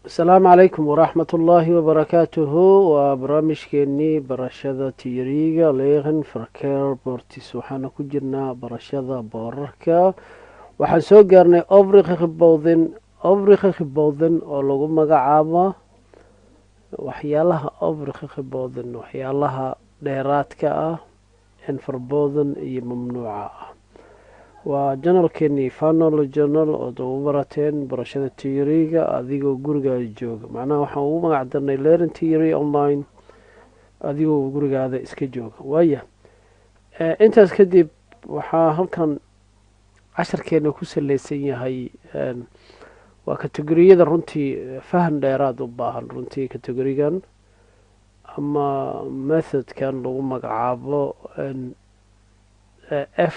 السلام عليكم ورحمة الله وبركاته وبرامج كيني برشادة تيريغا ليغن فركير بورتيس وحانا كجرنا برشادة بورركا waxaan soo gaarnay obriqa khibowdin oo lagu magacaabo waxyaalaha obriqa khibowdin waxyaalaha dheeraadka ah infarbowdin iyo mamnuuca ah waa janalkeenii fanol janal ood ugu barateen barashada tiyoriga adigoo gurigaada jooga macnaha waxaan ugu magac darnay learn theory online adigoo gurigaada iska jooga waaya intaas kadib waxaa halkan casharkeena ku saleysan yahay waa kategoriyada runtii fahan dheeraad u baahan runtii kategorigan ama methodkan lagu magacaabo f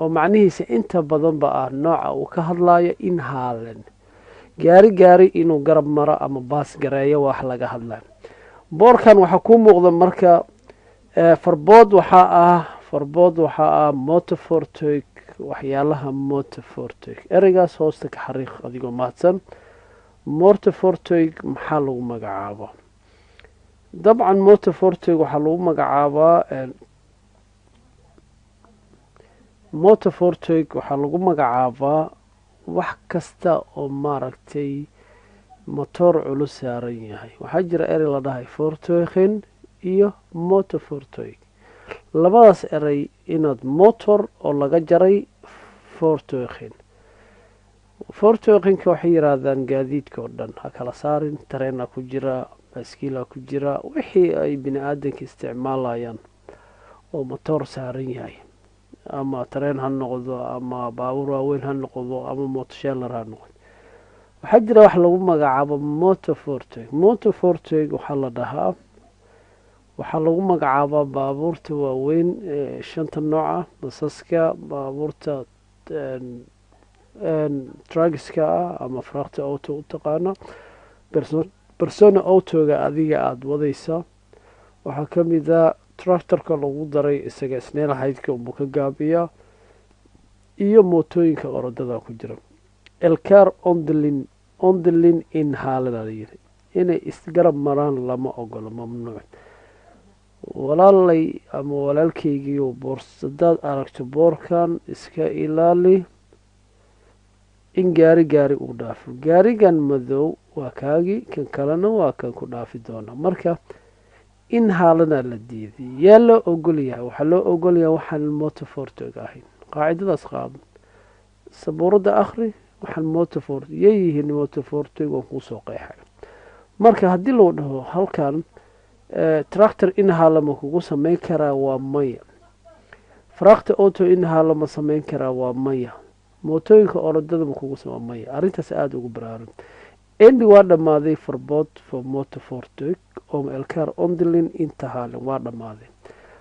oo macnihiisa inta badanba ah nooca uu ka hadlayo in haalen gaari inuu garab maro ama baas gareeyo wax laga hadlayo boorkan waxaa kuu muuqda marka farbood waxaa ah motofortoig waxyaalaha motofortoig ereygaas hoosta ka xariiq adigoo mahadsan motofortoig maxaa lagu magacaabo dabcan motofortoig waxaa lagu magacaabaa wax kasta oo maaragtay motor culus saaran yahay waxaa jira erey la dhahay fortoigen iyo motofortoig labadaas erey inaad motor oo laga jaray fortoigenka waxay yiraahdaan gaadiidka oo dhan ha kala saarin tareena ku jira baaskiila ku jira wixii ay bini aadanka isticmaalayaan oo motor saaran yahay ama tareen ha noqdo ama baabuur waaweyn ha noqdo ama motosheelar ha noqdo waxaa jira wax lagu magacaabo motofortoig waxaa lagu magacaabaa baabuurta waaweyn shanta nooca basaska baabuurta trugiska ah ama fraqta auto u taqaano persona autoga adiga aada wadaysa waxaa ka mid a tractorka lagu daray isaga sneel haydka unbuu ka gaabiyaa iyo mootooyinka orodada ku jira elcar ondlin in haalada layiri inay isgarab maraan lama ogolo mamnuuc walaalay ama walaalkaygiiyo hadaad aragto boorkan iska ilaali in gaari uu dhaafo gaarigan madow waa kaagii kan kalena waa kan ku dhaafi doona marka in haalana la diiday yaa loo ogolyahay waxaa loo ogolyahay waxaan motofortoig ahayn qaacidadaas qaado sabuurada akhri waxaan yayihiin motofortoig waan kuusoo qeexay marka haddii loo dhaho halkan tractor in haalama kugu samayn karaa waa maya fraqta auto in haalama samayn karaa waa maya mootooyinka orodadama kugu waa maya arrintaas aada ugu baraarun endi waa dhammaaday farbood for motofortoig oo elcar ondlin inta haalen waa dhammaaday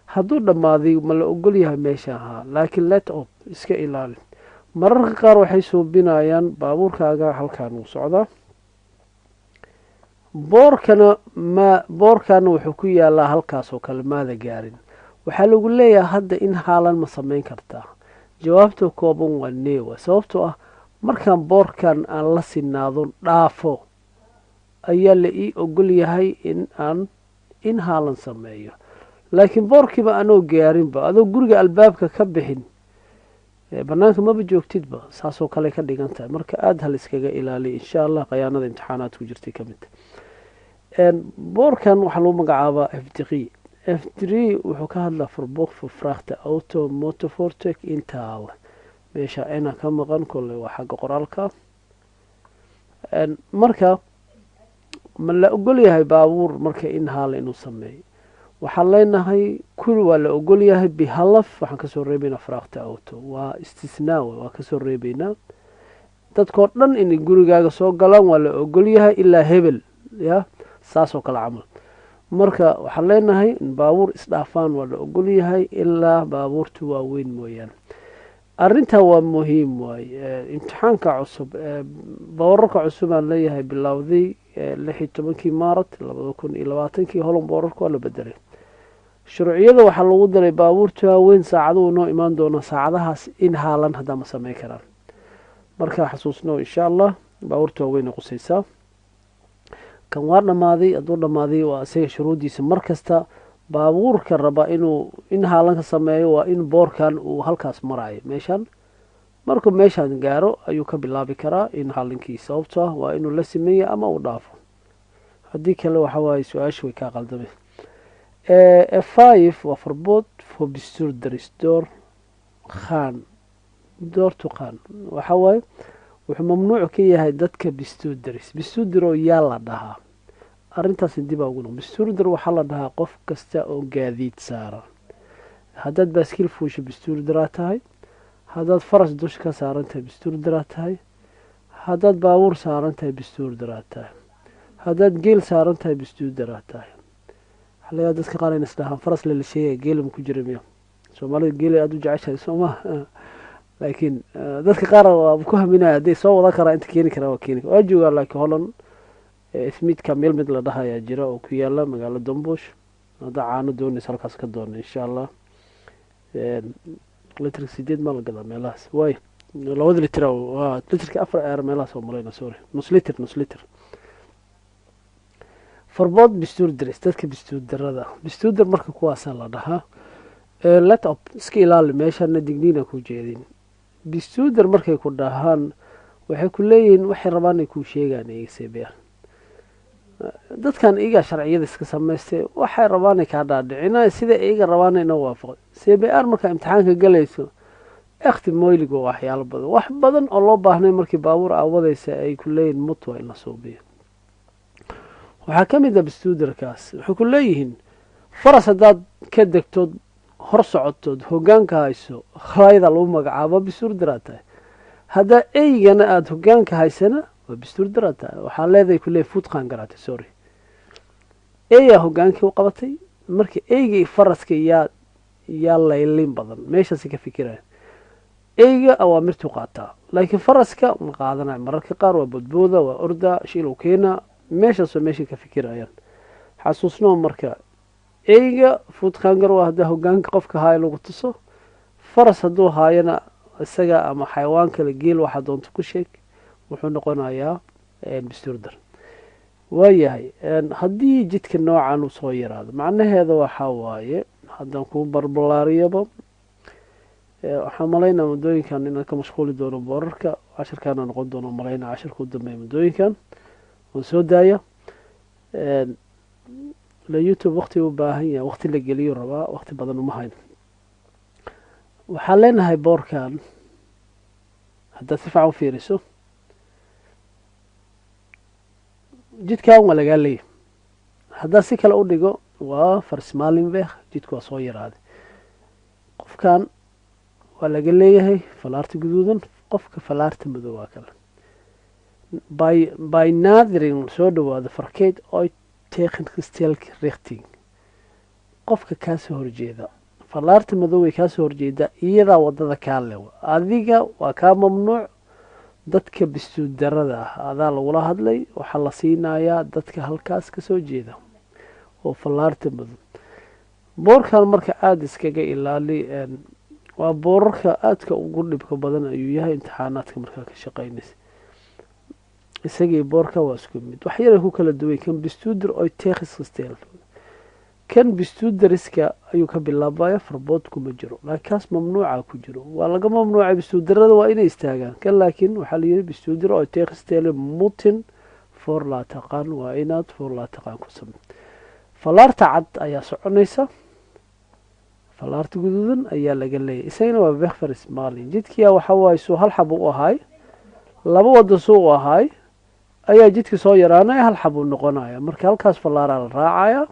hadduu dhammaaday ma la ogolyahay meesha ahaa laakiin let op iska ilaalin mararka qaar waxay suubinayaan baabuurkaaga halkaan uu socdaa boorkana wuxuu ku yaalaa halkaasoo kale maada gaarin waxaa lagu leeyahay hadda in haalan ma samayn kartaa jawaabta kooban waa neewa sababtoo ah markaan boorkan aan la sinaado dhaafo ayaa la ii ogol yahay in haalan sameeyo laakiin boorkiiba anoo gaarinba adoo guriga albaabka ka bixin banaanka maba joogtidba saasoo kale ka dhigan tahay marka aada hal iskaga ilaaliya insha allah qayaanada imtixaanaad ku jirtay ka mid boorkan waxaa lagu magacaabaa f3 wuxuu ka hadlaa farboog fraqta auto motofortoig intaala meesha ina ka maqan kolle waa xagga qoraalka marka ma la ogolyahay baabuur marka in haala inuu sameeyo waxaan leenahay kul waa la ogolyahay bihalaf waxaan kasoo reebaynaa fraqta auto waa istisnaa waa kasoo reebaynaa dadkoo dhan inay gurigaaga soo galaan waa la ogolyahay ilaa hebel ya saasoo kale camal marka waxaan leenahay in baabuur isdhaafaan waa la ogolyahay ilaa baabuurta waaweyn mooyaane arrintaa waa muhiim waaye imtixaanka cusub boorarka cusub aan leeyahay bilowday 16 maarat 2020 holan boorarka waa la bedelay shuruuciyada waxaa lagu daray baabuurta waaweyn saacaduhu noo imaan doona saacadahaas in haalan haddaa ma samayn karaan markaa xasuusno insha allah baabuurta waaweyn qusaysaa kan waa dhammaaday hadduu dhammaaday waa isaga shuruuddiisa mar kasta baabuurka raba inuu in haalanka sameeyo waa in boorkan uu halkaas marayo meeshan markuu meeshaan gaaro ayuu ka bilaabi karaa in haalinkii sababto ah waa inuu la sameeya ama uu dhaafo haddii kale waxa waaye su-aasha way kaa qaldameen f5 waa farbood for bestuurdaris door to khan waxa waaye wuxuu mamnuuc ka yahay dadka bestuurdaris bestuurdar oo yaa la dhahaa arrintaasi dib aa ugu noq bestuurdar waxaa la dhahaa qof kasta oo gaadiid saara haddaad baaskiil fuusho bestuurdaraa tahay haddaad faras dusha ka saaran tahay bestuurdaraa tahay haddaad baabuur saaran tahay bestuurdaraa tahay haddaad geel saaran tahay bestuurdaraa tahay xalayaa dadka qaar ayna isdhahaan faras lala sheegaya geelama ku jira miya soomaalida geelay aada u jeceshahay soo maha laakiin dadka qaar waa ku haminaya hadday soo wada karaa inta keeni karaa waa keeni waa joogaa laakiin holland smidka meel mid la dhahayaa jira oo ku yaala magaalo dombush haddaa caano doonaysa halkaas ka doona insha allah litr 8 maa la gadaa meelahaas waay 2 litr waa litrka 4 eer meelahaas oo malayna sorry nus litr farbood bestuurdaris dadka bestuurdarada bestuurdar marka kuwaasaa la dhahaa let up iska ilaali meeshana digniina ku jeedin bestuurdar markay ku dhahaan waxay ku leeyihiin waxay rabaan ay kuu sheegaan cbr dadkan iyagaa sharciyada iska samaystay waxay rabaan ay kaa dhaadhicina sida iyaga rabaan inoo waafaqay cbr markaa imtixaanka galayso ekti moylig waa waxyaalo badan wax badan oo loo baahnay markii baabuur aawadaysa ay ku leeyihiin mut waa in la suubiyo waxaa ka mid a bestuurdarkaas waxay ku leeyihiin faras haddaad ka degtood hor socotood hogaanka hayso khalaayada lagu magacaabo bestuurdaraa tahay haddaa eygana aada hogaanka haysana waa bestuurdaraa tahay waxaa leedahay ku leeyahy fuudqaan garaatay sorry eyaa hogaankii u qabatay marka eyga faraska yaa laylin badan meeshaasi ka fikiraya eyga awaamirtuu qaataa laakiin faraska ma qaadanayo mararka qaar waa bodbooda waa orda shiilow keena meeshaasoo meeshay ka fikirayaan xasuusnoo marka eyga fuudqaangar waa haddaa hogaanka qofka haaya lagu tuso faras hadduu haayana isaga ama xayawaan kale geel waxaa doonto ku sheeg wuxuu noqonayaa bestuurdar waayahay haddii jidka noocan uu soo yaraado macnaheeda waxaa waaye haddaan kuu barbalaariyaba waxaan malaynaa muddooyinkan inaan ka mashquuli doono boorarka cashirkaana noqon doono malaynaa cashirka u dambeeya muddooyinkan waan soo daaya la youtube waqti u baahan yahay waqti la geliyo rabaa waqti badan uma hayn waxaan leenahay boorkan haddaad si fiican u fiiriso jidkan waa lagaa leeyahy haddaad si kale u dhigo waa farsmaalinveh jidku waa soo yaraaday qofkan waa laga leeyahay falaarta guduudan qofka falaarta madow waa kale by nathering soo dhawaado farkeed oy tekinstelk richting qofka kaasoo horjeeda falaarta madow ay kaasoo horjeeda iyadaa wadada kaa lewa adiga waa kaa mamnuuc dadka bestuurdarada ah adaa lagula hadlay waxaa la siinayaa dadka halkaas kasoo jeeda oo falaarta madow boorkan marka aada iskaga ilaali waa boorarka aadka ugu dhibka badan ayuu yahay imtixaanaadka markaa ka shaqeynaysa isagii boorka waa isku mid wax yaray ku kala duway kan bestuurder oy tekiskastel kan bestuurdariska ayuu ka bilaabaya farbood kuma jiro laakiin kaas mamnuuca ku jiro waa laga mamnuucay bestuurdarada waa inay istaagaan kan laakiin waxaa layidhi bestuurder oy tekistele mutin for laa taqaan waa inaad for laa taqaan ku samey falaarta cad ayaa soconaysa falaarta guduudan ayaa laga leeyahy isagana waa vekfaris maalin jidkiya waxaa waaye suu hal xab u ahaay laba wada suu u ahaay ayaa jidka soo yaraanaya hal xab uu noqonaya marka halkaas falaaraa la raacaya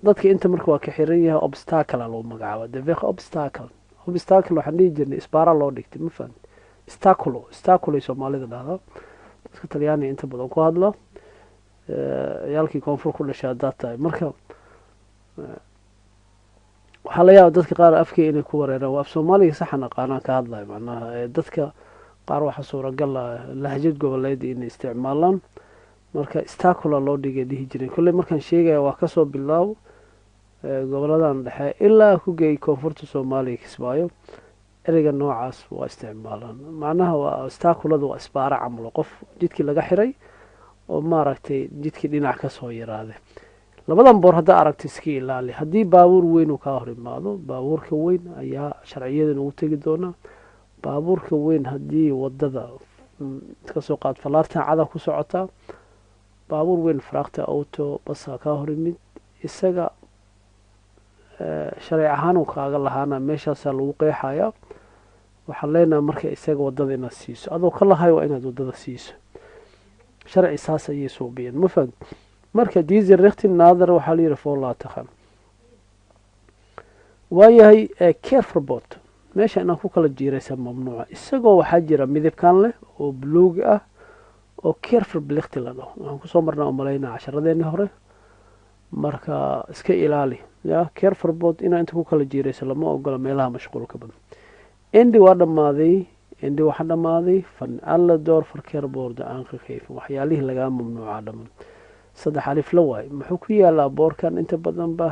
dadka inta marka waa ka xiran yahay obstacle lagu magacaaba the vek obstacle waxaan dhihi jirnay isbaara loo dhigtay ma fahan staculo soomaalida dhahda dadka talyaaniga inta badan ku hadla ciyaalkii koonfur ku dhashay haddaad tahay marka waxaa la yaaba dadka qaar afkii inay ku wareeraan waa af soomaaliga saxan aqaanaan ka hadlayo macnaha dadka qaar waxaa suuragal lahjad goboleed inay isticmaalaan marka stacula loo dhigay dhihi jireen kolley markaan sheegaya waa kasoo bilaabo goboladan dhexe ilaa ku geey koonfurta soomaaliya kismaayo ereyga noocaas waa isticmaalaan macnaha waa staculada waa isbaara camlo qof jidkii laga xiray oo maaragtay jidkii dhinac ka soo yaraaday. labadan boor haddaa aragta iska ilaali. haddii baabuur weyn uu kaa hor imaado, baabuurka weyn ayaa sharciyadan ugu tegi doonaa. baabuurka weyn haddii wadada kasoo qaad falaartan cada ku socotaa, baabuur weyn faraaqta auto basaa kaa hor imid, isaga sharci ahaan uu kaaga lahaana meeshaasaa lagu qeexayaa. waxaan leenaha marka isaga wadada inaad siiso, adoo ka lahay waa inaad wadada siiso. sharci saas ayay suubiyeen, ma fahant. marka diesel rektin naadar waxaa la yidhi foolaa taqan. waayahay carefarbot meesha inaan ku kala jiiraysa mamnuuca. isagoo waxaa jira midabkan leh oo buluug ah oo carefarblikti la dhaho. waxaan kusoo marnaa umalaynaa casharadeeni hore. marka iska ilaali ya carefarbot inaa inta ku kala jiiraysa lama ogola meelaha mashquulka badan. endi waa dhammaaday. endi waxaa dhammaaday fan alla door farkeerboorda aan ka kayfin waxyaalihii lagaa mamnuuca dhammaan. 3 alif la waay. muxuu ku yaalaa boorkan inta badan ba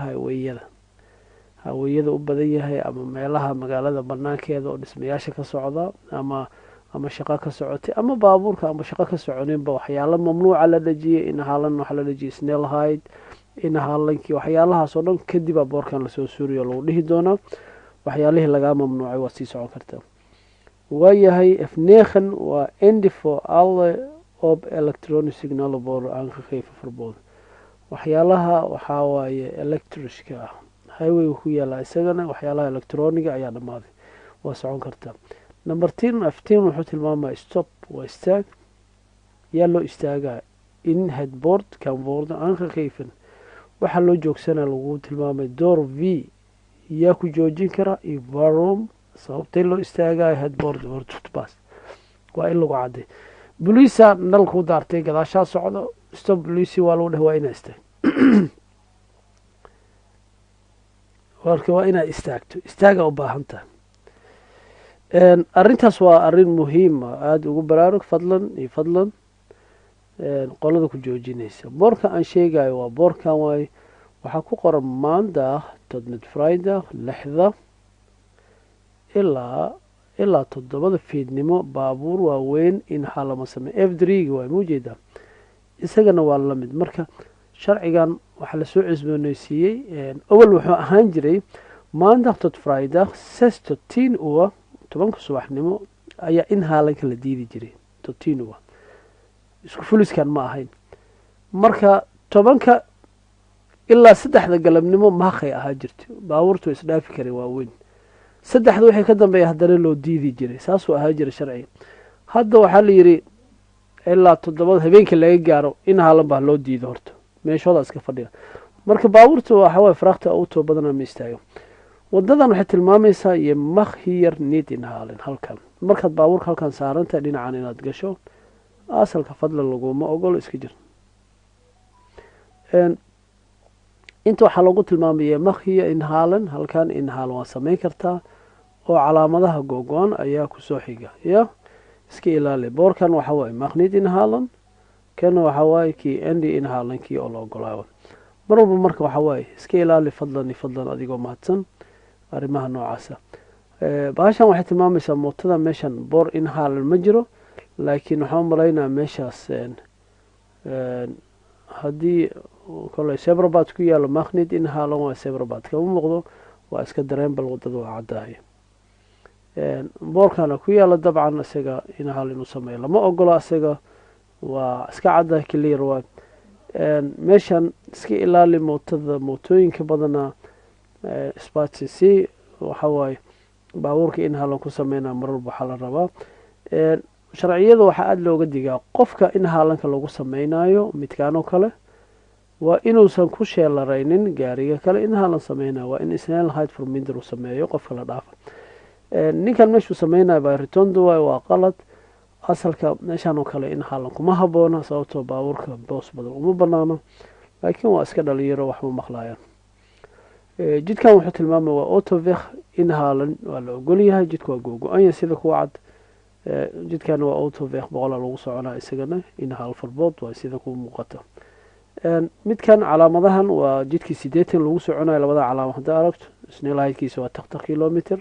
hawayada u badan yahay ama meelaha magaalada banaankeeda oo dhismayaasha ka socda ama shaqo ka socotay ama baabuurka ama shaqo ka soconinba waxyaalo mamnuuca la dhajiyay. in haalan waxa la dhajiyay snail hide, in haalankii waxyaalahaas oo dhan kadib boorkan lasoo suuriyo lagu dhihi doonaa waxyaalihii lagaa mamnuucay waa sii socon kartaa. waayahay efneekhan waa endi for alle ob electronic signal boor aan ka kayfa farbood. waxyaalaha waxaa waaye electricka ah highway ku yaala isagana waxyaalaha electroniga ayaa dhammaaday waa socon kartaa. number 15 wuxuu tilmaamaya stop waa istaag. yaa loo istaagaa in headboard kan boorda aan ka kayfin waxaa loo joogsanaa lagu tilmaamay door v yaa ku joojin kara iyo varom sababtay loo istaagaya headboard or footpath waa in lagu caday. boliisa nal ku daartay gadaashaa socdo stop boliisi waa lagu dheh waa inaa istaag warka waa inaa istaagto istaaga u baahantaha. arrintaas waa arrin muhiima aada ugu baraarug fadlan qolada ku joojinaysa. boorka aan sheegayo waa boorkan waay. waxaa ku qoran maanda todmid friday 6 ilaa 7 fiidnimo baabuur waaweyn in xaalama samey f3 waay muujeedaa. isagana waa la mid. marka sharcigan waxaa lasoo cusbooneysiiyey. awal wuxuu ahaan jiray maanda tot friday 16 uwa 10 subaxnimo ayaa in haalanka la diidi jiray 13 uwa isku fuliskan ma ahayn. marka 10 ilaa 3 galabnimo maaqay ahaa jirtay baabuurtu isdhaafi karay waaweyn. 3 wixii ka dambeeya haddana loo diidi jiray saasuu ahaa jiray sharciga. hadda waxaa la yidhi ilaa 7 habeenkii laga gaaro in haalan baa loo diido horta meeshooda iska fadhiya. marka baabuurtu waxa waay faraaqta auto badanaa ma istaago. wadadan waxay tilmaamaysaa iyo makhiyar need in haalan halkan. markaad baabuurka halkan saarantahay dhinacan inaad gasho asalka fadlan laguma ogolo iska jir. inta waxaa lagu tilmaamaya makhiya in haalan halkan in haalan waa samayn kartaa oo calaamadaha googoon ayaa kusoo xiga ya iska ilaali. boorkan waxa waaye makhnid in haalan kan waxa waaye kii endi in haalan kii oo la ogolaayo. mar walba marka waxa waaye iska ilaali fadlan adigoo mahadsan arrimaha noocaasa. baashan waxay tilmaamaysaa mootada meeshan boor in haalan ma jiro laakiin waxaan malaynaa meeshaas haddii kolay sebrabad ku yaalo makhnid in haalan waa sebrabad kama muuqdo waa iska dareen bal wadada waa caddahay. boorkana ku yaala dabcan isaga in haalan inuu sameeyo lama ogolo isaga waa iska caddahay clear waa. meeshan iska ilaali mootooyinka badanaa spatc waxa waaye baabuurka in haalan ku sameynaa marwalba waxaa la rabaa. sharciyada waxaa aada looga digaa qofka in haalanka lagu sameynayo midkaanoo kale waa inuusan ku sheelaraynin gaariga kale in haalan sameynayo waa in isnail hide forminder uu sameeyo qofka la dhaafa. ninkan meeshuu sameynayo baa ritondo waay waa qalad. asalka meeshaan oo kale in haalan kuma haboona sababtoo baabuurka boos badan uma banaano laakiin waa iska dhalinyaro waxma maqlayaan. jidkan wuxuu tilmaamaya waa autovek in haalan waa la ogol yahay. jidka waa googo-anya sida kuwa cad. jidkan waa autovek 100 lagu soconaa isagana in haal farbood waa sida ku muuqata. midkan calaamadahan waa jidkii 80 lagu soconayo labada calaamad hadda aragto snail hide-kiisa waa 30 kilometer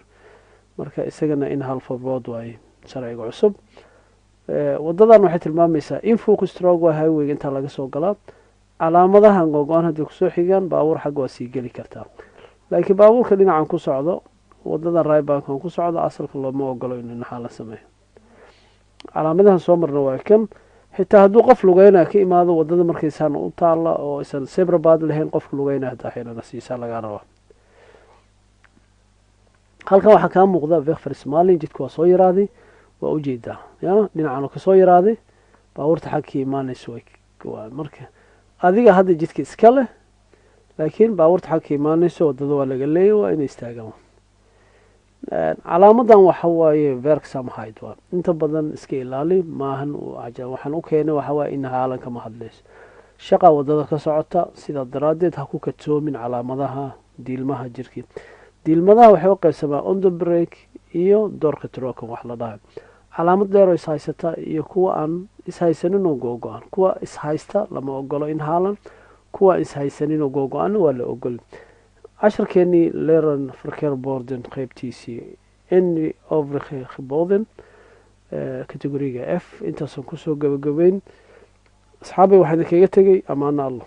marka isagana in haal farbood waay sharciga cusub. wadadan waxay tilmaamaysaa in focus stroke waa highway inta laga soo galaa calaamadahan go'aan haddii kusoo xigaan baabuur xag waa sii geli kartaa laakiin baabuurka dhinacan ku socdo wadadan raybankan ku socdo asalka looma ogolo in naxaa la sameeyo calaamadahan soo marna waa kan xitaa hadduu qof lugeynaya ka imaado wadada markaysaan u taalla oo aysan sebrabad lahayn qofka lugeynaya hataa xilana siisaa lagaa rabaa halkan waxaa kaa muuqda vekfar smalin jidka waa soo yaraaday waa ujeedaa ya dhinacan ka soo yaraaday baabuurta xagkii imaanaysa waa marka adiga hadda jidka iska leh laakiin baabuurta xagkii imaanaysa wadada waa laga leeyahay waa inay istaagaan calaamadan waxa waaye verksamhayd waa inta badan iska ilaali maahan waxaan u keenay waxa waaye in haalanka ma hadlayso shaqa wadada ka socota sidaa daraadeed ha ku katoomin calaamadaha diilmaha jirkii diilmadaha waxay u qaybsamaa on the break iyo doorka trokan wax la dhahay calaamad dheer oo ishaysata iyo kuwa aan ishaysanin oo googo-an kuwa ishaysta lama ogolo in haalan kuwa ishaysanin oo googo-an waa la ogol casharkeenii leran verkeerborden qaybtiisii any overgeboden kategoriga f intaasaan kusoo gabagabeyn asxaabay waxaan idinkaga tegay amaana allah